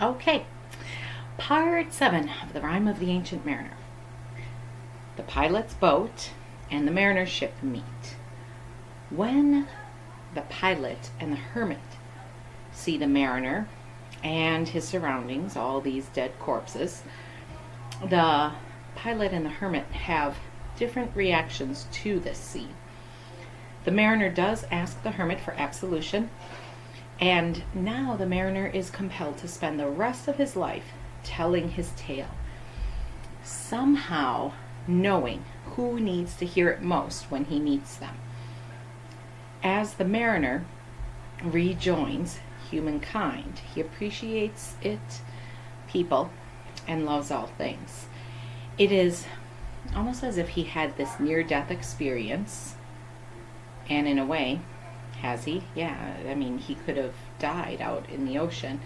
Okay, part 7 of the Rime of the Ancient Mariner. The pilot's boat and the mariner's ship meet. When the pilot and the hermit see the mariner and his surroundings, all these dead corpses, the pilot and the hermit have different reactions to this scene. The mariner does ask the hermit for absolution, and now the mariner is compelled to spend the rest of his life telling his tale, somehow knowing who needs to hear it most when he meets them. As the mariner rejoins humankind, he appreciates it, people, and loves all things. It is almost as if he had this near-death experience, and in a way, has he? Yeah, I mean, he could have died out in the ocean.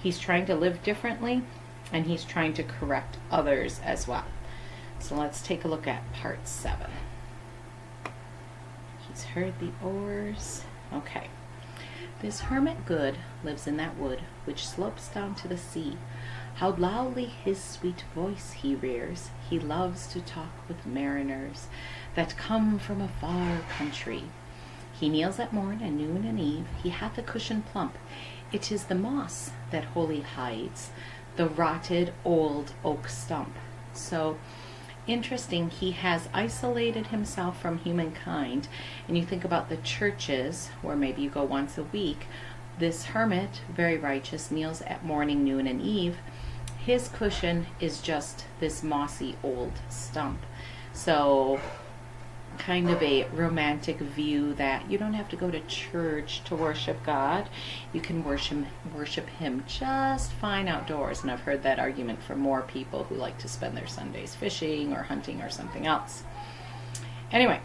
He's trying to live differently, and he's trying to correct others as well. So let's take a look at part 7. He's heard the oars. Okay. This hermit good lives in that wood which slopes down to the sea. How loudly his sweet voice he rears. He loves to talk with mariners that come from a far country. He kneels at morn and noon and eve. He hath a cushion plump. It is the moss that wholly hides the rotted old oak stump. So interesting, he has isolated himself from humankind. And you think about the churches where maybe you go once a week. This hermit, very righteous, kneels at morning, noon, and eve. His cushion is just this mossy old stump. So kind of a romantic view that you don't have to go to church to worship God. You can worship him just fine outdoors. And I've heard that argument from more people who like to spend their Sundays fishing or hunting or something else. Anyway,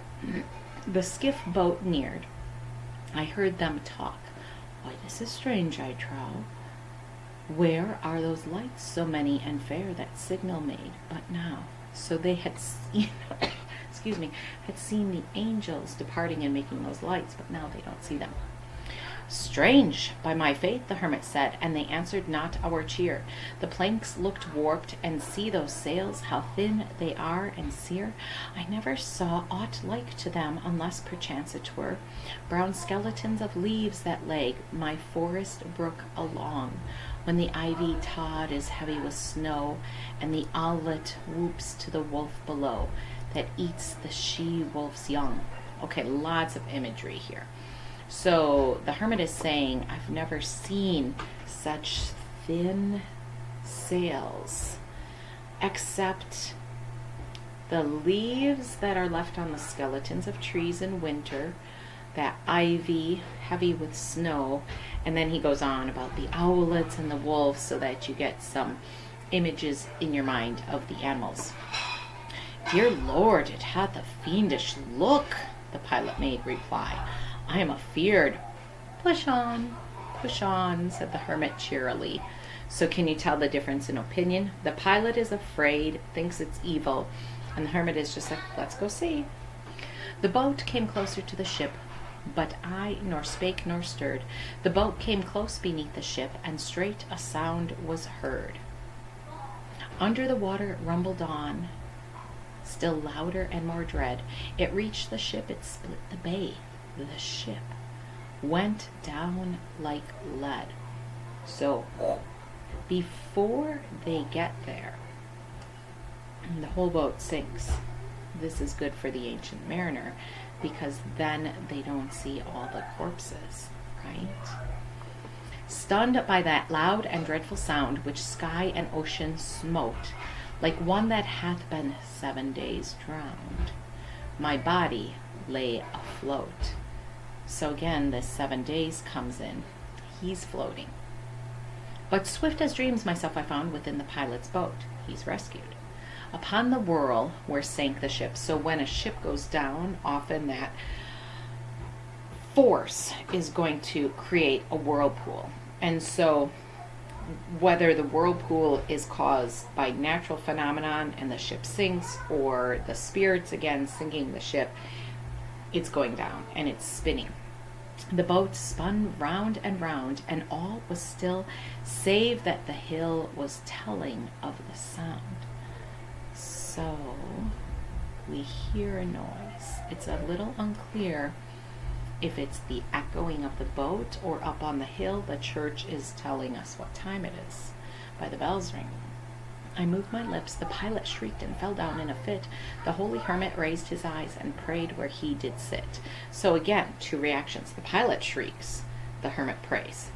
the skiff boat neared. I heard them talk. Why, this is strange, I trow. Where are those lights so many and fair that signal made but now? So they had seen had seen the angels departing and making those lights, but now they don't see them. Strange, by my faith, the hermit said, and they answered not our cheer. The planks looked warped, and see those sails, how thin they are and sere. I never saw aught like to them, unless perchance it were brown skeletons of leaves that lag my forest brook along, when the ivy tod is heavy with snow, and the owlet whoops to the wolf below, that eats the she-wolf's young. Okay, lots of imagery here. So the hermit is saying, I've never seen such thin sails, except the leaves that are left on the skeletons of trees in winter, that ivy heavy with snow, and then he goes on about the owlets and the wolves so that you get some images in your mind of the animals. Dear Lord, it hath a fiendish look, the pilot made reply. I am afeard. Push on, said the hermit cheerily. So can you tell the difference in opinion? The pilot is afraid, thinks it's evil, and the hermit is just like, let's go see. The boat came closer to the ship, but I nor spake nor stirred. The boat came close beneath the ship, and straight a sound was heard. Under the water it rumbled on, still louder and more dread. It reached the ship, it split the bay. The ship went down like lead. So before they get there, the whole boat sinks. This is good for the ancient mariner, because then they don't see all the corpses, right? Stunned by that loud and dreadful sound which sky and ocean smote, like one that hath been 7 days drowned, my body lay afloat. So again, this 7 days comes in. He's floating. But swift as dreams myself I found within the pilot's boat. He's rescued. Upon the whirl where sank the ship. So when a ship goes down, often that force is going to create a whirlpool. And so whether the whirlpool is caused by natural phenomenon and the ship sinks, or the spirits again sinking the ship, it's going down and it's spinning. The boat spun round and round, and all was still, save that the hill was telling of the sound. So we hear a noise. It's a little unclear if it's the echoing of the boat or up on the hill the church is telling us what time it is by the bells ringing. I moved my lips. The pilot shrieked and fell down in a fit. The holy hermit raised his eyes and prayed where he did sit. So again, two reactions. The pilot shrieks, the hermit prays.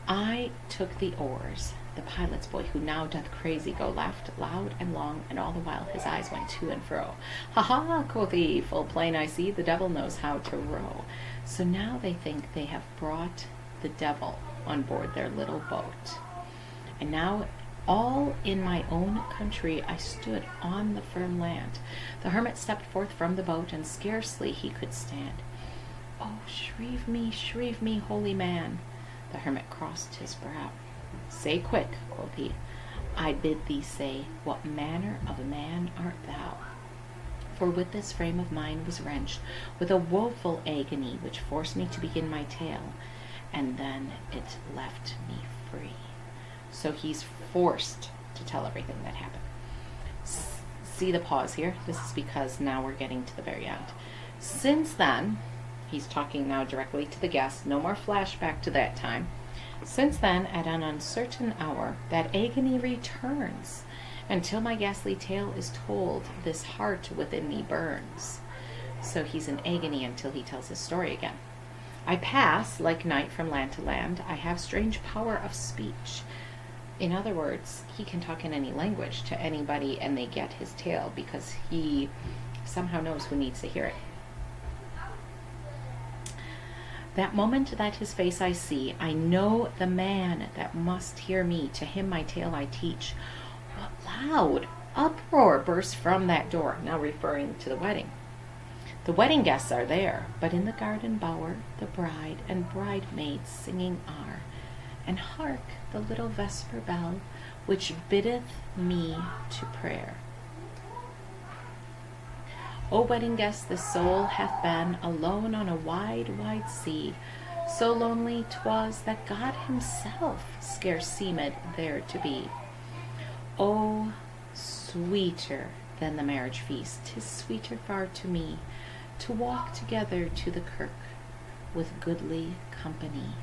I took the oars. The pilot's boy, who now doth crazy go, laughed loud and long, and all the while his eyes went to and fro. Ha ha, quoth he, full plain I see, the devil knows how to row. So now they think they have brought the devil on board their little boat. And now all in my own country I stood on the firm land. The hermit stepped forth from the boat, and scarcely he could stand. Oh, shrieve me, holy man. The hermit crossed his brow. Say quick, quoth he, I bid thee say, what manner of a man art thou? For with this frame of mine was wrenched with a woeful agony, which forced me to begin my tale, and then it left me free. So he's forced to tell everything that happened. See the pause here? This is because now we're getting to the very end. Since then, he's talking now directly to the guest, no more flashback to that time. Since then, at an uncertain hour, that agony returns. Until my ghastly tale is told, this heart within me burns. So he's in agony until he tells his story again. I pass, like night, from land to land. I have strange power of speech. In other words, he can talk in any language to anybody and they get his tale because he somehow knows who needs to hear it. That moment that his face I see, I know the man that must hear me. To him my tale I teach. What loud uproar bursts from that door, now referring to the wedding. The wedding guests are there, but in the garden bower the bride and bridemaids singing are. And hark, the little vesper bell, which biddeth me to prayer. O wedding guest, this soul hath been alone on a wide, wide sea. So lonely 'twas that God himself scarce seemed there to be. O sweeter than the marriage feast, 'tis sweeter far to me, to walk together to the kirk with goodly company.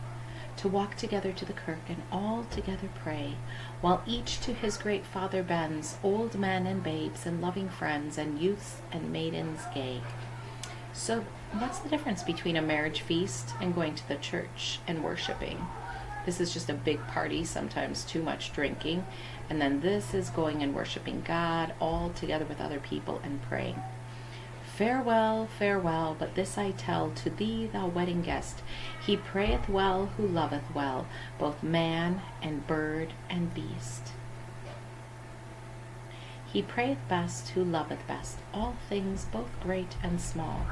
To walk together to the kirk and all together pray, while each to his great Father bends, old men and babes and loving friends and youths and maidens gay. So what's the difference between a marriage feast and going to the church and worshiping? This is just a big party, sometimes too much drinking, and then this is going and worshiping God all together with other people and praying. Farewell, farewell, but this I tell to thee, thou wedding guest, he prayeth well who loveth well, both man and bird and beast. He prayeth best who loveth best, all things both great and small.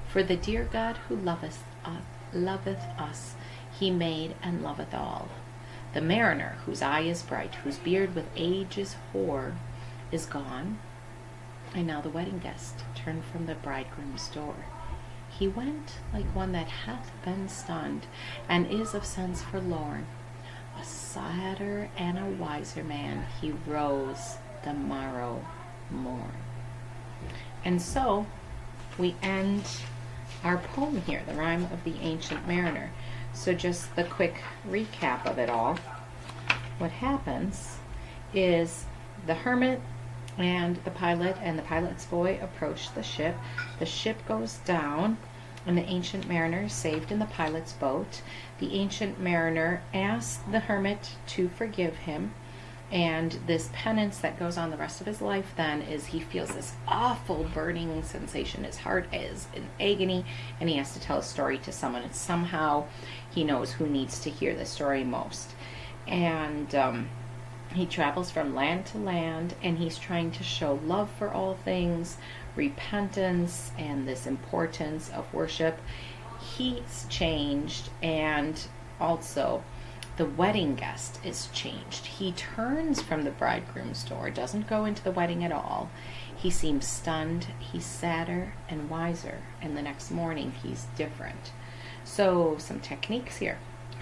For the dear God who loveth us, he made and loveth all. The mariner, whose eye is bright, whose beard with age is hoar, is gone. And now the wedding guest turned from the bridegroom's door. He went like one that hath been stunned, and is of sense forlorn. A sadder and a wiser man, he rose the morrow morn. And so we end our poem here, the Rime of the Ancient Mariner. So just the quick recap of it all. What happens is the hermit and the pilot's boy approach the ship. The ship goes down, and the ancient mariner is saved in the pilot's boat. The ancient mariner asks the hermit to forgive him, and this penance that goes on the rest of his life then is he feels this awful burning sensation. His heart is in agony, and he has to tell a story to someone, and somehow he knows who needs to hear the story most. And he travels from land to land, and he's trying to show love for all things, repentance, and this importance of worship. He's changed, and also the wedding guest is changed. He turns from the bridegroom's door, doesn't go into the wedding at all. He seems stunned, he's sadder and wiser, and the next morning he's different. So some techniques here.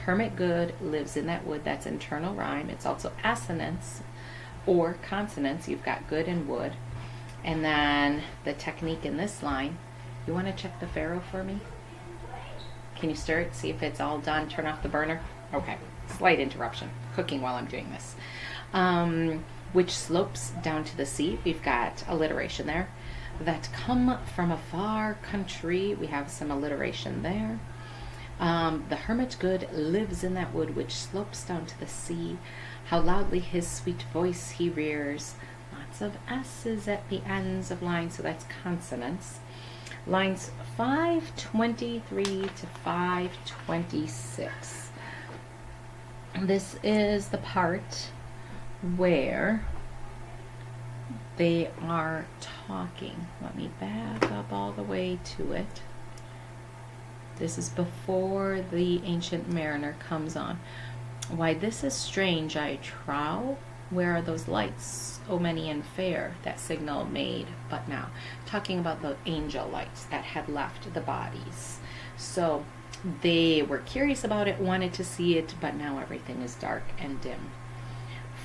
Hermit good lives in that wood. That's internal rhyme. It's also assonance or consonants. You've got good and wood. And then the technique in this line, you want to check the farrow for me? Can you stir it? See if it's all done. Turn off the burner. Okay. Slight interruption. Cooking while I'm doing this. Which slopes down to the sea. We've got alliteration there. That come from a far country. We have some alliteration there. The hermit good lives in that wood which slopes down to the sea. How loudly his sweet voice he rears. Lots of S's at the ends of lines, so that's consonants. Lines 523 to 526. This is the part where they are talking. Let me back up all the way to it. This is before the ancient mariner comes on. Why, this is strange, I trow. Where are those lights, O many and fair, that signal made but now? Talking about the angel lights that had left the bodies. So they were curious about it, wanted to see it, but now everything is dark and dim.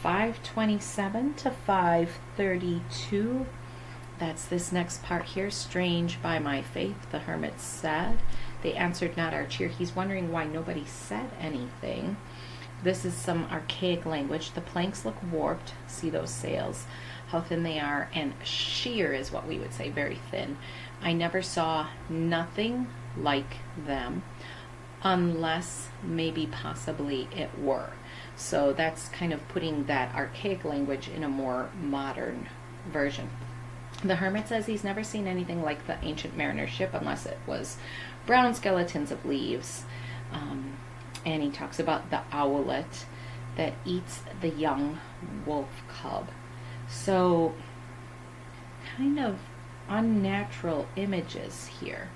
527 to 532. That's this next part here. Strange by my faith, the hermit said. They answered not our cheer. He's wondering why nobody said anything. This is some archaic language. The planks look warped. See those sails, how thin they are, and sheer is what we would say, very thin. I never saw nothing like them, unless maybe possibly it were. So that's kind of putting that archaic language in a more modern version. The hermit says he's never seen anything like the ancient mariner's ship, unless it was brown skeletons of leaves. And he talks about the owlet that eats the young wolf cub. So kind of unnatural images here,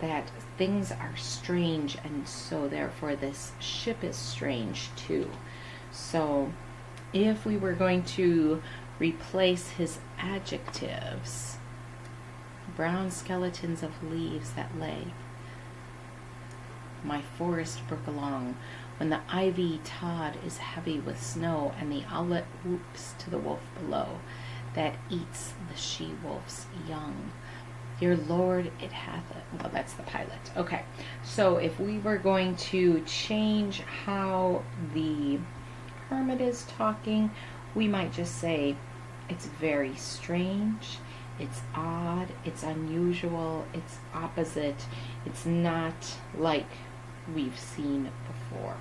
that things are strange, and so therefore this ship is strange too. So if we were going to replace his adjectives, brown skeletons of leaves that lay my forest brook along, when the ivy tod is heavy with snow, and the owlet whoops to the wolf below, that eats the she-wolf's young. Dear Lord, it hath well, that's the pilot. Okay, so if we were going to change how the hermit is talking, we might just say it's very strange, it's odd, it's unusual, it's opposite, it's not like we've seen before.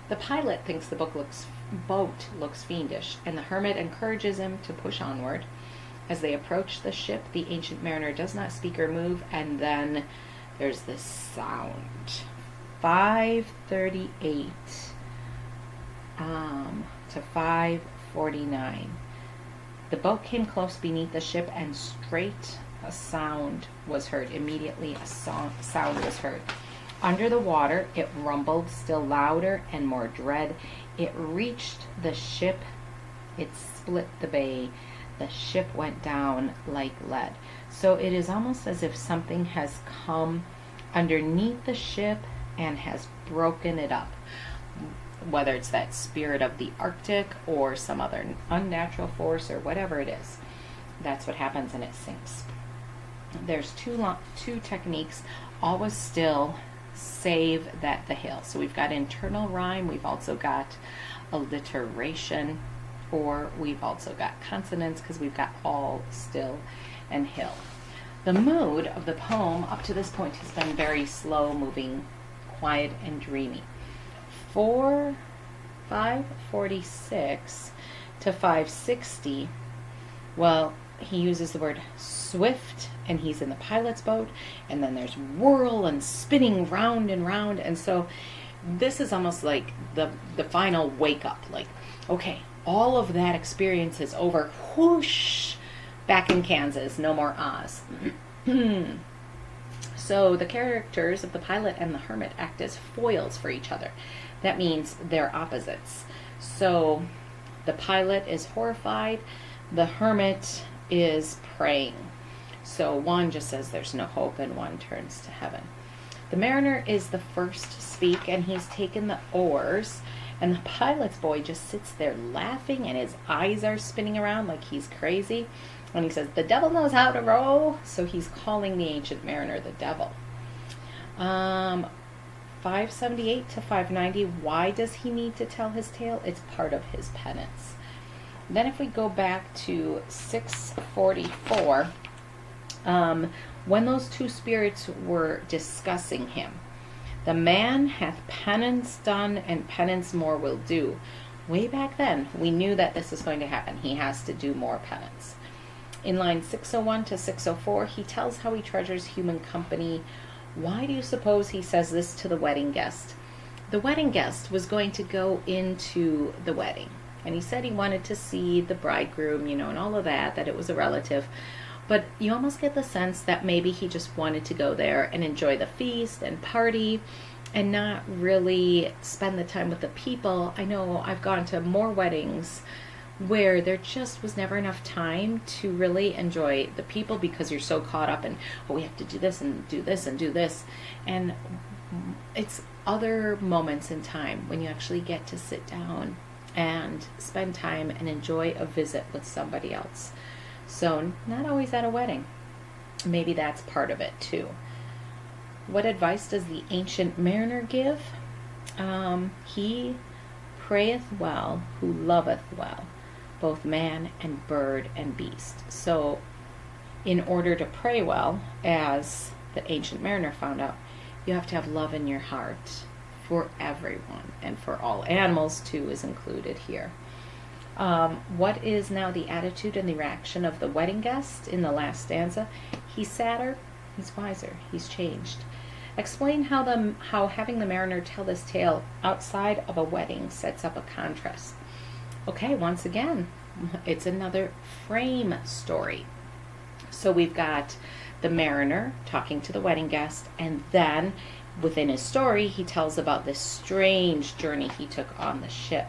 The pilot thinks the boat looks fiendish, and the hermit encourages him to push onward. As they approach the ship, the ancient mariner does not speak or move, and then there's this sound. 538 to 549. The boat came close beneath the ship, and straight a sound was heard. Immediately a sound was heard. Under the water it rumbled still louder and more dread. It reached the ship, it split the bay. The ship went down like lead. So it is almost as if something has come underneath the ship and has broken it up. Whether it's that spirit of the Arctic or some other unnatural force or whatever it is. That's what happens, and it sinks. There's two techniques. Always still, save that the hill. So we've got internal rhyme. We've also got alliteration, or we've also got consonants, because we've got all, still, and hill. The mood of the poem up to this point has been very slow moving, quiet, and dreamy. 546 to 560, well, he uses the word swift, and he's in the pilot's boat, and then there's whirl and spinning round and round, and so this is almost like the final wake up, like, okay, all of that experience is over, whoosh, back in Kansas, no more Oz. So the characters of the pilot and the hermit act as foils for each other. That means they're opposites. So the pilot is horrified, the hermit is praying. So one just says there's no hope, and one turns to heaven. The mariner is the first to speak, and he's taken the oars, and the pilot's boy just sits there laughing, and his eyes are spinning around like he's crazy. And he says, "The devil knows how to row." So he's calling the ancient mariner the devil. 578 to 590, why does he need to tell his tale? It's part of his penance. Then if we go back to 644, when those two spirits were discussing him, the man hath penance done, and penance more will do. Way back then, we knew that this is going to happen. He has to do more penance. In line 601 to 604, he tells how he treasures human company. Why do you suppose he says this to the wedding guest? The wedding guest was going to go into the wedding, and he said he wanted to see the bridegroom, and all of that it was a relative. But you almost get the sense that maybe he just wanted to go there and enjoy the feast and party and not really spend the time with the people. I know I've gone to more weddings where there just was never enough time to really enjoy the people because you're so caught up in, we have to do this and do this and do this. And it's other moments in time when you actually get to sit down and spend time and enjoy a visit with somebody else. So not always at a wedding. Maybe that's part of it too. What advice does the ancient mariner give? He prayeth well who loveth well, both man and bird and beast. So in order to pray well, as the ancient mariner found out, you have to have love in your heart for everyone, and for all animals too is included here. What is now the attitude and the reaction of the wedding guest in the last stanza? He's sadder, he's wiser, he's changed. Explain how having the mariner tell this tale outside of a wedding sets up a contrast. Okay, once again, it's another frame story. So we've got the mariner talking to the wedding guest, and then within his story, he tells about this strange journey he took on the ship.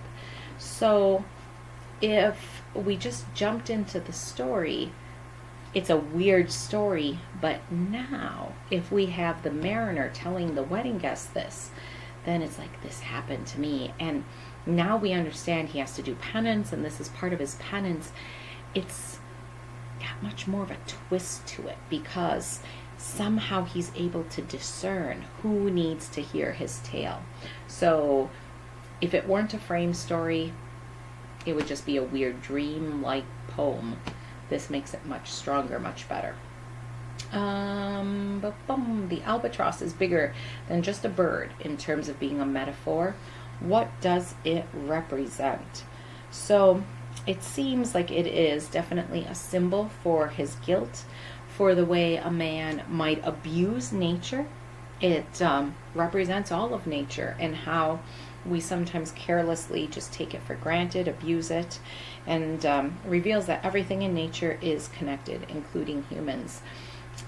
So if we just jumped into the story, it's a weird story. But now, if we have the mariner telling the wedding guest this, then it's like, this happened to me. And now we understand he has to do penance, and this is part of his penance. It's got much more of a twist to it, because somehow he's able to discern who needs to hear his tale. So if it weren't a frame story, it would just be a weird dream-like poem. This makes it much stronger, much better. The albatross is bigger than just a bird in terms of being a metaphor. What does it represent? So it seems like it is definitely a symbol for his guilt, for the way a man might abuse nature. It represents all of nature and how we sometimes carelessly just take it for granted, abuse it, and reveals that everything in nature is connected, including humans.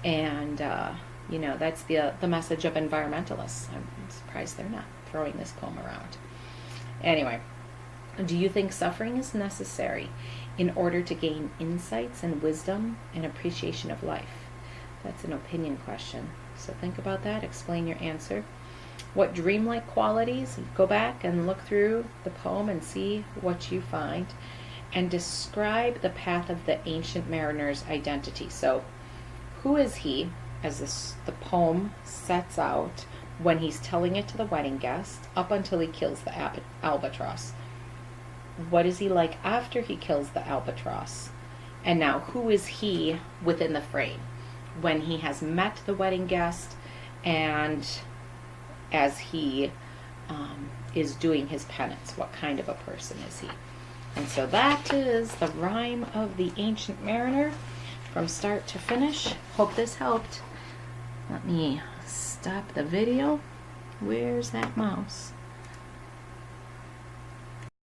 And that's the message of environmentalists. I'm surprised they're not throwing this poem around. Anyway, do you think suffering is necessary in order to gain insights and wisdom and appreciation of life? That's an opinion question. So think about that. Explain your answer. What dreamlike qualities? Go back and look through the poem and see what you find. And describe the path of the ancient mariner's identity. So who is he, as the poem sets out, when he's telling it to the wedding guest, up until he kills the albatross? What is he like after he kills the albatross? And now, who is he within the frame when he has met the wedding guest and as he is doing his penance? What kind of a person is he? And so that is the rhyme of the ancient mariner from start to finish. Hope this helped. Let me stop the video. Where's that mouse?